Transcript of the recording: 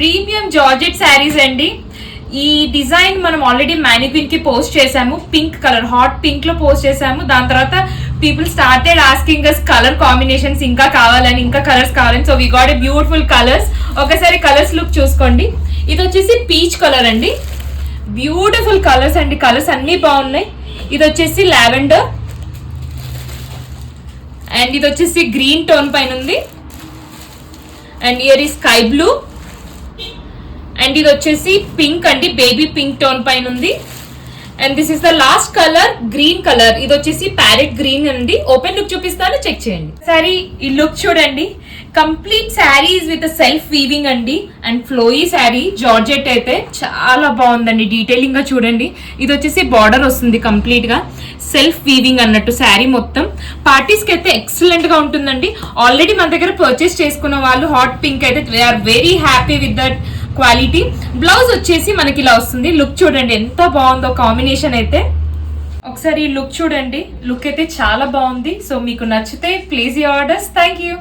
Premium georgette saris అండి. ఈ design మనం ఆల్రెడీ మ్యానిక్విన్ కి పోస్ట్ చేసాము, పింక్ కలర్ హాట్ పింక్ లో పోస్ట్ చేసాము. దాని తర్వాత people started asking us colour combinations ఇంకా కావాలని, ఇంకా కలర్స్ కావాలని. So we got a beautiful colours. ఒకసారి కలర్స్ లుక్ చూసుకోండి. ఇది వచ్చేసి పీచ్ కలర్ అండి, బ్యూటిఫుల్ కలర్స్ అండి, కలర్స్ అన్ని బాగున్నాయి. ఇది వచ్చేసి లావెండర్ అండ్ ఇది వచ్చేసి గ్రీన్ టోన్ పైన ఉంది. అండ్ ఇయర్ ఈ స్కై బ్లూ అండ్ ఇది వచ్చేసి పింక్ అండి, బేబీ పింక్ టోన్ పైన ఉంది. And this is the last colour green colour. ఇది వచ్చేసి ప్యారెట్ గ్రీన్ అండి. ఓపెన్ లుక్ చూపిస్తాను, చెక్ చేయండి. సారీ ఈ లుక్ చూడండి, complete saris with self weaving అండి అండ్ ఫ్లోయీ శారీ. జార్జెట్ అయితే చాలా బాగుందండి, డీటెయిలింగ్ గా చూడండి. ఇది వచ్చేసి బార్డర్ వస్తుంది కంప్లీట్ గా సెల్ఫ్ వీవింగ్ అన్నట్టు. శారీ మొత్తం పార్టీస్ కి అయితే ఎక్సలెంట్ గా ఉంటుందండి. ఆల్రెడీ మన దగ్గర పర్చేస్ చేసుకున్న వాళ్ళు హాట్ పింక్ అయితే they are very happy with that quality. Blouse వచ్చేసి మనకి ఇలా వస్తుంది. లుక్ చూడండి ఎంత బాగుందో కాంబినేషన్ అయితే. ఒకసారి లుక్ చూడండి, లుక్ అయితే చాలా బాగుంది. సో మీకు నచ్చితే please your orders. Thank you.